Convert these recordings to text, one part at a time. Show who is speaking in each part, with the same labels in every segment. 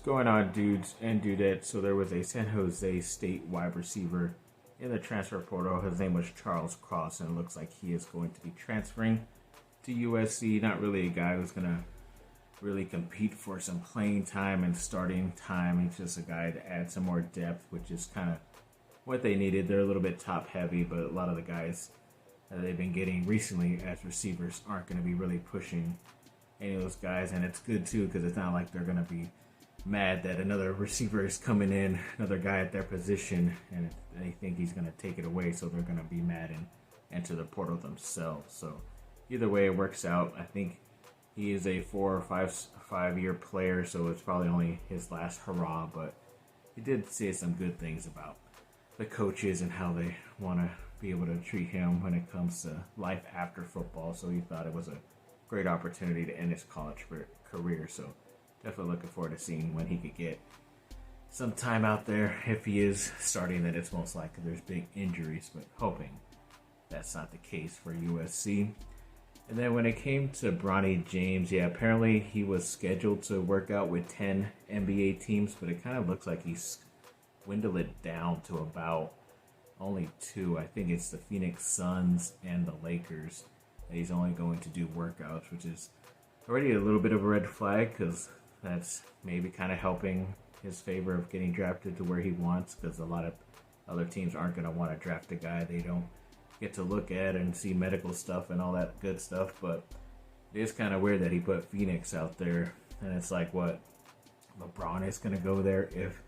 Speaker 1: Going on, dudes and dudettes? So there was a San Jose State wide receiver in the transfer portal. His name was Charles Cross, and it looks like he is going to be transferring to USC. Not really a guy who's going to really compete for some playing time and starting time. He's just a guy to add some more depth, which is kind of what they needed. They're a little bit top heavy, but a lot of the guys that they've been getting recently as receivers aren't going to be really pushing any of those guys. And it's good too, because it's not like they're going to be mad that another receiver is coming in, another guy at their position, and they think he's going to take it away, so they're going to be mad and enter the portal themselves. So either way it works out. I think he is a 4 or 5 year player, so it's probably only his last hurrah, but he did say some good things about the coaches and how they want to be able to treat him when it comes to life after football. So he thought it was a great opportunity to end his college career. So definitely looking forward to seeing when he could get some time out there. If he is starting, then it's most likely there's big injuries, but hoping that's not the case for USC. And then when it came to Bronny James, apparently he was scheduled to work out with 10 NBA teams, but it kind of looks like he's dwindled it down to about only 2. I think it's the Phoenix Suns and the Lakers that he's only going to do workouts, which is already a little bit of a red flag, because that's maybe kind of helping his favor of getting drafted to where he wants, because a lot of other teams aren't going to want to draft a guy they don't get to look at and see medical stuff and all that good stuff. But it is kind of weird that he put Phoenix out there, and it's like, what, LeBron is going to go there if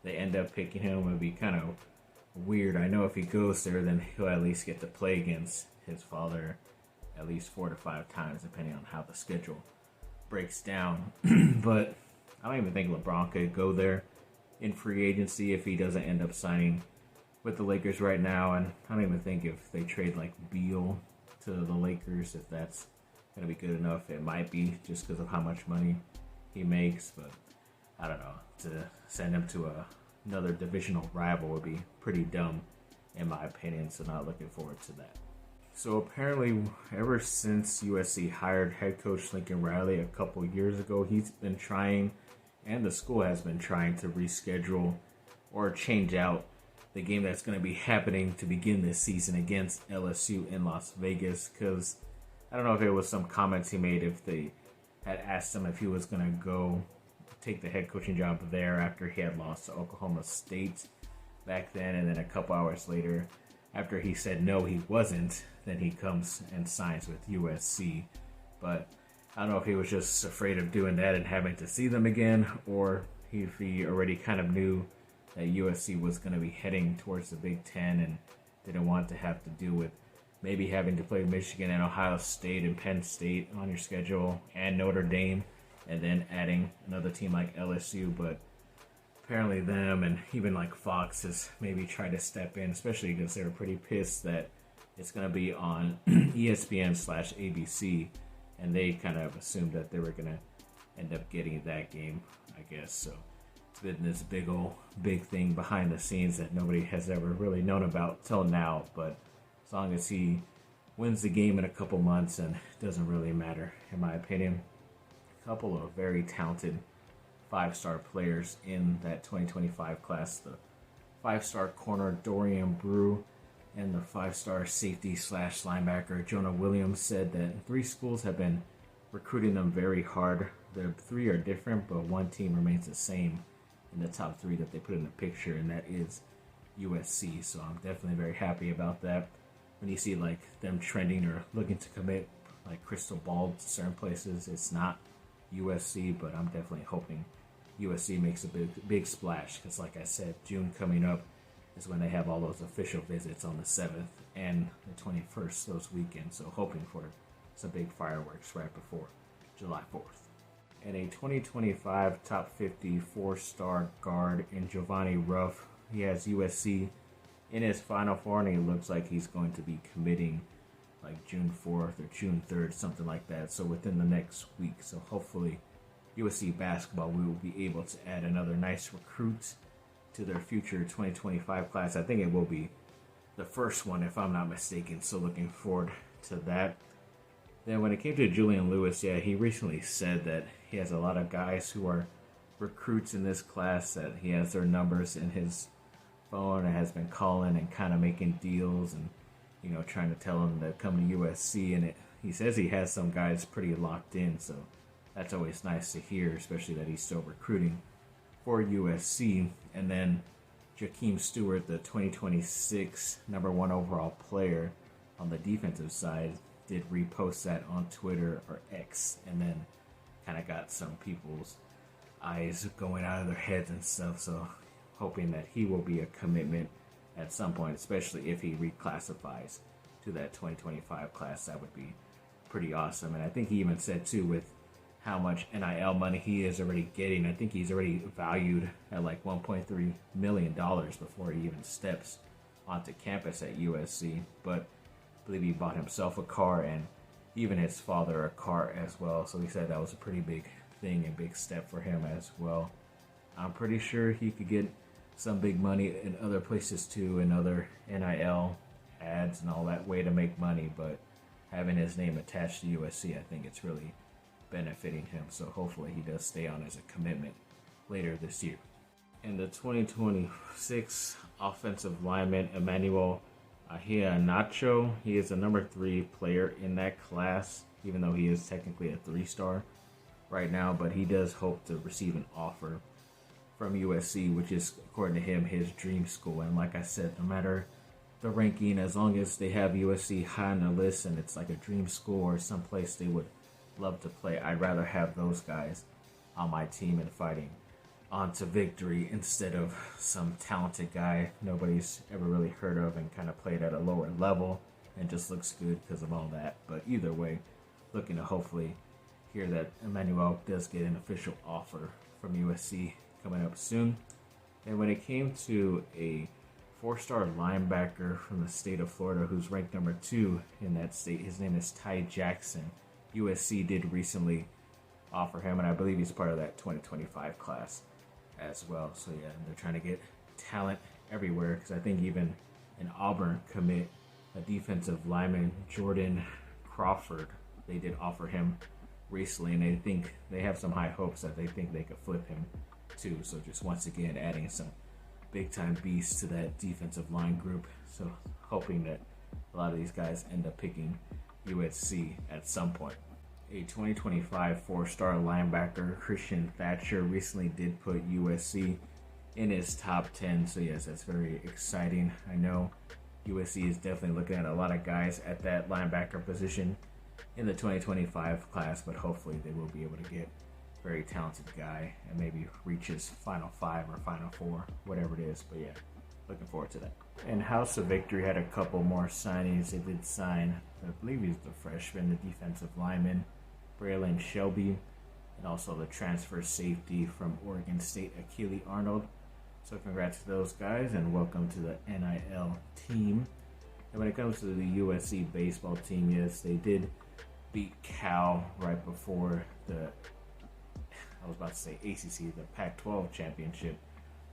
Speaker 1: they end up picking him? It would be kind of weird. I know if he goes there, then he'll at least get to play against his father at least 4 to 5 times, depending on how the schedule breaks down. But I don't even think LeBron could go there in free agency if he doesn't end up signing with the Lakers right now. And I don't even think if they trade like Beal to the Lakers, if that's going to be good enough. It might be, just because of how much money he makes, but I don't know. To send him to another divisional rival would be pretty dumb, in my opinion, so not looking forward to that. So apparently, ever since USC hired head coach Lincoln Riley a couple years ago, he's been trying, and the school has been trying, to reschedule or change out the game that's going to be happening to begin this season against LSU in Las Vegas. Because I don't know if it was some comments he made, if they had asked him if he was going to go take the head coaching job there after he had lost to Oklahoma State back then, and then a couple hours later, after he said no, he wasn't, then he comes and signs with USC. But I don't know if he was just afraid of doing that and having to see them again, or if he already kind of knew that USC was going to be heading towards the Big Ten and didn't want to have to deal with maybe having to play Michigan and Ohio State and Penn State on your schedule, and Notre Dame, and then adding another team like LSU. But apparently them and even like Fox has maybe tried to step in, especially because they were pretty pissed that it's going to be on ESPN/ABC, and they kind of assumed that they were going to end up getting that game, I guess. So it's been this big thing behind the scenes that nobody has ever really known about till now. But as long as he wins the game in a couple months, and it doesn't really matter, in my opinion. A couple of very talented 5-star players in that 2025 class. The 5-star corner Dorian Brew and the 5-star safety / linebacker Jonah Williams said that 3 schools have been recruiting them very hard. The 3 are different, but one team remains the same in the top 3 that they put in the picture, and that is USC. So I'm definitely very happy about that. When you see like them trending or looking to commit like crystal ball to certain places, it's not USC, but I'm definitely hoping USC makes a big splash, because like I said, June coming up is when they have all those official visits on the 7th and the 21st, those weekends. So hoping for some big fireworks right before July 4th. And a 2025 top 50 4-star guard in Giovanni Ruff. He has USC in his Final Four, and he looks like he's going to be committing like June 4th or June 3rd, something like that. So within the next week. So hopefully USC basketball will be able to add another nice recruit to their future 2025 class. I think it will be the first one, if I'm not mistaken. So looking forward to that. Then when it came to Julian Lewis, he recently said that he has a lot of guys who are recruits in this class that he has their numbers in his phone and has been calling and kind of making deals and, you know, trying to tell him to come to USC. And he says he has some guys pretty locked in, so that's always nice to hear, especially that he's still recruiting for USC. And then Jakeem Stewart, the 2026 number 1 overall player on the defensive side, did repost that on Twitter or X, and then kind of got some people's eyes going out of their heads and stuff. So hoping that he will be a commitment at some point, especially if he reclassifies to that 2025 class. That would be pretty awesome. And I think he even said too, with how much NIL money he is already getting, I think he's already valued at like $1.3 million before he even steps onto campus at USC. But I believe he bought himself a car and even his father a car as well. So he said that was a pretty big thing and big step for him as well. I'm pretty sure he could get some big money in other places too, and other NIL ads and all that way to make money. But having his name attached to USC, I think it's really benefiting him. So hopefully he does stay on as a commitment later this year. And the 2026 offensive lineman, Emmanuel Nacho, he is the number 3 player in that class, even though he is technically a 3-star right now. But he does hope to receive an offer from USC, which is, according to him, his dream school. And like I said, no matter the ranking, as long as they have USC high on the list and it's like a dream school or someplace they would love to play, I'd rather have those guys on my team and fighting on to victory instead of some talented guy nobody's ever really heard of and kind of played at a lower level and just looks good because of all that. But either way, looking to hopefully hear that Emmanuel does get an official offer from USC coming up soon. And when it came to a 4-star linebacker from the state of Florida who's ranked number 2 in that state, his name is Ty Jackson. USC did recently offer him, and I believe he's part of that 2025 class as well. So yeah, they're trying to get talent everywhere, because I think even an Auburn commit, a defensive lineman, Jordan Crawford, they did offer him recently, and they think they have some high hopes that they think they could flip him too. So just once again adding some big time beasts to that defensive line group. So hoping that a lot of these guys end up picking USC at some point. A 2025 4-star linebacker, Christian Thatcher, recently did put USC in his top 10. So yes, that's very exciting. I know USC is definitely looking at a lot of guys at that linebacker position in the 2025 class, but hopefully they will be able to get a very talented guy and maybe reach his Final 5 or Final 4, whatever it is. But yeah, looking forward to that. And House of Victory had a couple more signings. They did sign, I believe he's the freshman, the defensive lineman, Braylon Shelby, and also the transfer safety from Oregon State, Akili Arnold. So congrats to those guys and welcome to the NIL team. And when it comes to the USC baseball team, yes, they did beat Cal right before ACC, the Pac-12 championship.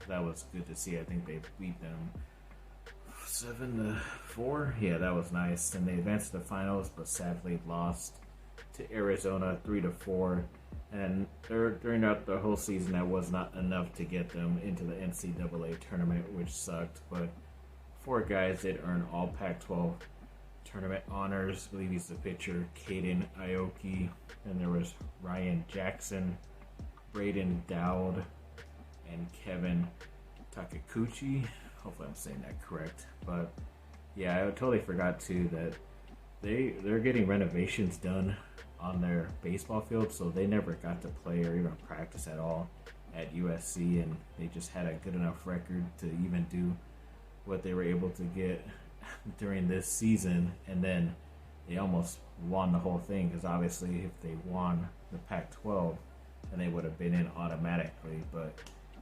Speaker 1: That was good to see. I think they beat them 7-4. Yeah, that was nice. And they advanced to the finals, but sadly lost to Arizona 3-4. And during the whole season, that was not enough to get them into the NCAA tournament, which sucked. But 4 guys did earn all Pac-12 tournament honors. I believe he's the pitcher, Caden Aoki. Then there was Ryan Jackson, Braden Dowd, and Kevin Takakuchi. Hopefully I'm saying that correct. But yeah, I totally forgot too that they're getting renovations done on their baseball field, so they never got to play or even practice at all at USC, and they just had a good enough record to even do what they were able to get during this season. And then they almost won the whole thing, because obviously if they won the Pac-12, then they would have been in automatically. But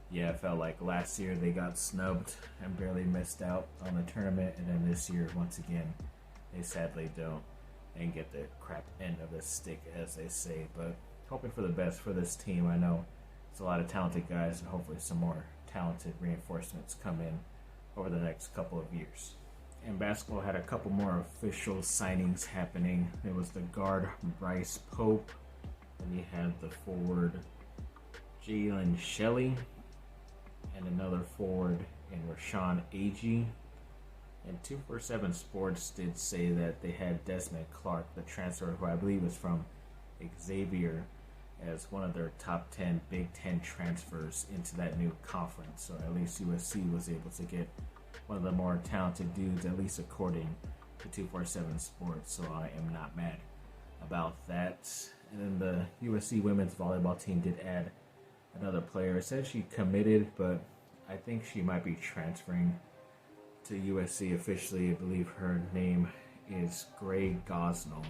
Speaker 1: yeah, it felt like last year they got snubbed and barely missed out on the tournament, and then this year, once again, they sadly don't and get the crap end of the stick, as they say. But hoping for the best for this team. I know it's a lot of talented guys, and hopefully some more talented reinforcements come in over the next couple of years. And basketball had a couple more official signings happening. There was the guard Bryce Pope, and you had the forward Jalen Shelley, and another forward in Rashawn Agee. And 247 Sports did say that they had Desmond Clark, the transfer who I believe is from Xavier, as one of their top 10 Big Ten transfers into that new conference. So at least USC was able to get one of the more talented dudes, at least according to 247 Sports. So I am not mad about that. And then the USC women's volleyball team did add another player. It says she committed, but I think she might be transferring to USC officially. I believe her name is Gray Gosnell.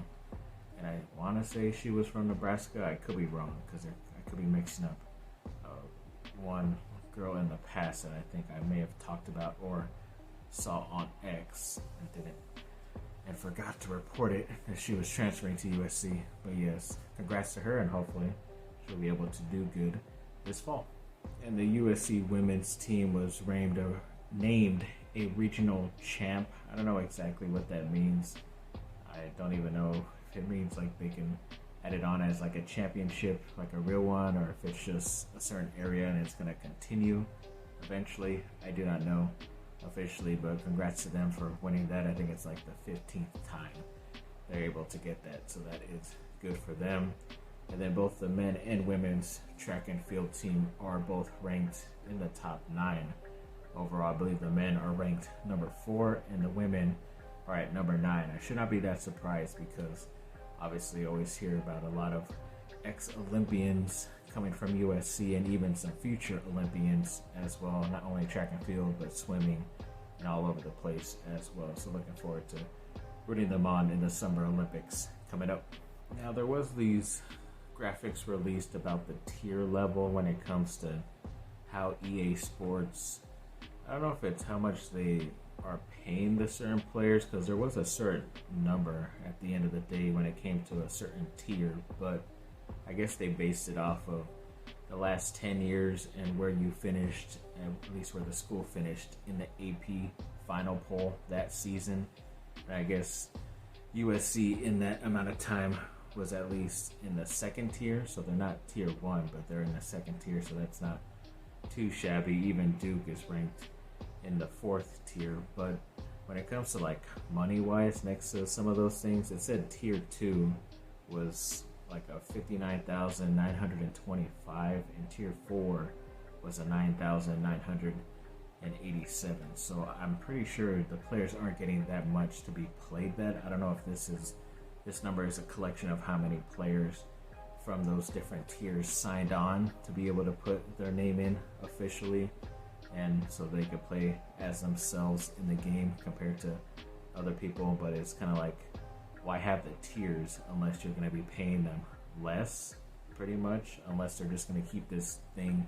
Speaker 1: And I want to say she was from Nebraska. I could be wrong because I could be mixing up one girl in the past that I think I may have talked about or saw on X and forgot to report it that she was transferring to USC. But yes, congrats to her, and hopefully she'll be able to do good this fall. And the USC women's team was named a regional champ. I don't know exactly what that means. I don't even know if it means like they can add it on as like a championship, like a real one, or if it's just a certain area and it's going to continue eventually. I do not know officially, but congrats to them for winning that. I think it's like the 15th time they're able to get that, so that is good for them. And then both the men and women's track and field team are both ranked in the top 9 overall. I believe the men are ranked number 4 and the women are at number 9. I should not be that surprised because obviously you always hear about a lot of ex-Olympians coming from USC and even some future Olympians as well, not only track and field but swimming and all over the place as well. So looking forward to rooting them on in the Summer Olympics coming up. Now there was these graphics released about the tier level when it comes to how EA Sports, I don't know if it's how much they are paying the certain players, because there was a certain number at the end of the day when it came to a certain tier, but I guess they based it off of the last 10 years and where you finished, at least where the school finished in the AP final poll that season. And I guess USC in that amount of time was at least in the second tier, so they're not tier 1, but they're in the second tier, so that's not too shabby. Even Duke is ranked in the 4th tier. But when it comes to like money wise, next to some of those things, it said tier 2 was like a 59,925 and tier 4 was a 9,987. So I'm pretty sure the players aren't getting that much to be played that. I don't know if this number is a collection of how many players from those different tiers signed on to be able to put their name in officially, and so they could play as themselves in the game compared to other people. But it's kind of like, why have the tiers unless you're going to be paying them less, pretty much, unless they're just going to keep this thing.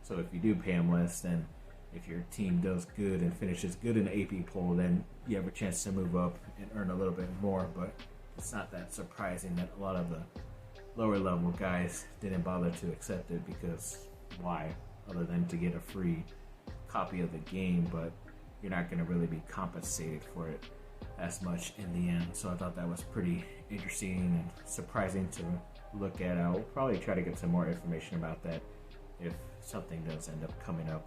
Speaker 1: So if you do pay them less, then if your team does good and finishes good in the AP poll, then you have a chance to move up and earn a little bit more. But it's not that surprising that a lot of the lower level guys didn't bother to accept it, because why, other than to get a free copy of the game, but you're not going to really be compensated for it as much in the end. So I thought that was pretty interesting and surprising to look at. I'll probably try to get some more information about that if something does end up coming up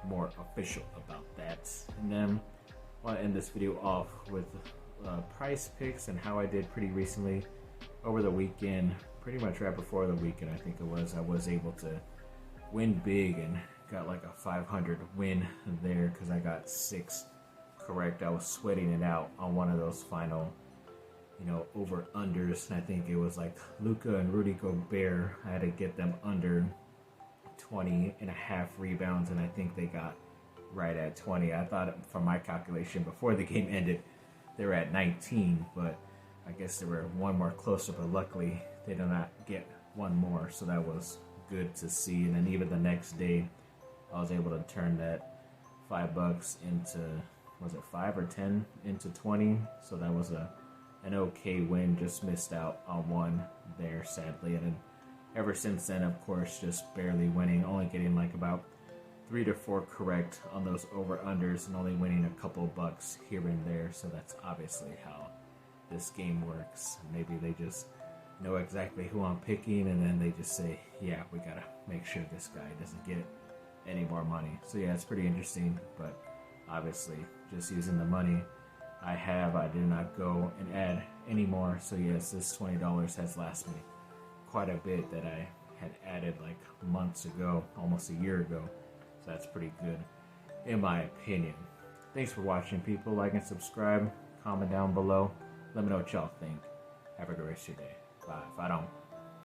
Speaker 1: more official about that. And then I want to end this video off with price picks and how I did pretty recently over the weekend, pretty much right before the weekend I think it was. I was able to win big and got like a 500 win there because I got 6 correct. I was sweating it out on one of those final, over unders. I think it was like Luka and Rudy Gobert. I had to get them under 20.5 rebounds, and I think they got right at 20. I thought from my calculation before the game ended they were at 19, but I guess they were one more closer, but luckily they did not get one more, so that was good to see. And then even the next day I was able to turn that $5 into, was it 5 or 10 into 20, so that was an okay win. Just missed out on one there, sadly. And then ever since then, of course, just barely winning, only getting like about 3 to 4 correct on those over-unders and only winning a couple bucks here and there. So that's obviously how this game works. Maybe they just know exactly who I'm picking, and then they just say, yeah, we gotta make sure this guy doesn't get any more money. So yeah, it's pretty interesting, but obviously just using the money I did not go and add any more. So yes, this $20 has lasted me quite a bit that I had added like months ago, almost a year ago. So that's pretty good in my opinion. Thanks for watching, people. Like and subscribe, comment down below. Let me know what y'all think. Have a great rest of your day. Bye. If I don't